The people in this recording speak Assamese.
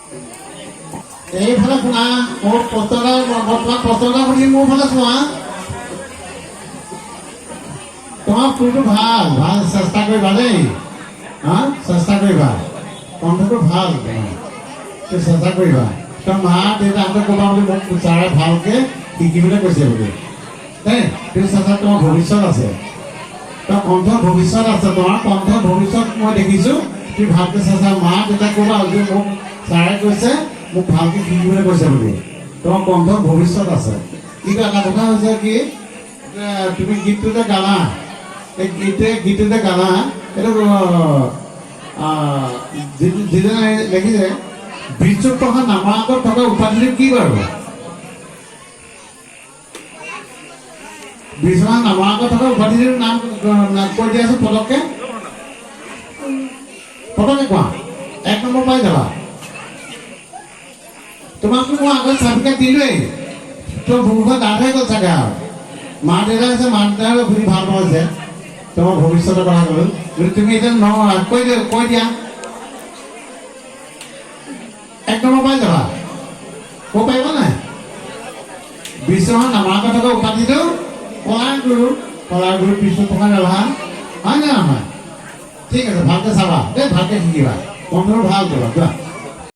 এইফালে শুনা মোৰ প্ৰশ্নটা বৰ্তমান প্ৰশ্নটা শুনি মোৰ ফালে চোৱা তোমাৰ সুৰটো ভাল ভাল চেষ্টা কৰিবা দেই হা চেষ্টা কৰিবা কণ্ঠটো ভাল চেষ্টা কৰিবা তই মা দেউতাহঁতে ক'বা বুলি মোক ছাৰে ভালকৈ শিকিবলৈ কৈছে বুলি দেই তুমি চেষ্টা তোমাৰ ভৱিষ্যত আছে তোমাৰ কণ্ঠৰ ভৱিষ্যত আছে তোমাৰ কণ্ঠৰ ভৱিষ্যত মই দেখিছোঁ তুমি ভালকৈ চেষ্টা মা দেউতাক ক'বা যে মোক ছাৰে কৈছে মোক ভালকৈ শিকিবলৈ কৈছে বুলি তোমাৰ কণ্ঠৰ ভৱিষ্যত আছে কিন্তু এটা কথা হৈছে কি তুমি গীতটো যে গালা এই গীতটো যে গালা এইটো যিজনে লিখিছে বিশ্বপ্ৰসাদ নামৰ আগত থকা উপাধিটো কি বাৰু বিশ্বনাথ নামৰ আগত থকা উপাধিটোৰ নাম কৈ দিয়াচোন পটককৈ কোৱা 1 নম্বৰ পাই যাবা তোমাকতো মই আগত চাৰ্টিফিকেট দিলোৱেই তোৰ ভূমিকা ডাঠে গ'ল চাগে আৰু মা দেউতা আছে মা দেউতাৰ শুনি ভাল পাইছে তোমাৰ ভৱিষ্যতৰ কথা ক'লো যদি তুমি এতিয়া কৈ দিয়া 1 নম্বৰ পাই যাবা ক'ব পাৰিবা নাই বিশ্বনাথ নামৰ আগত থকা উপাধিটো কলাৰ গুৰু বিশ্বপ্ৰসাদ ৰাভা হয় নে নহয় ঠিক আছে ভালকৈ চাবা দেই ভালকৈ শিকিবা কণ্ঠটো ভাল কৰিবা যোৱা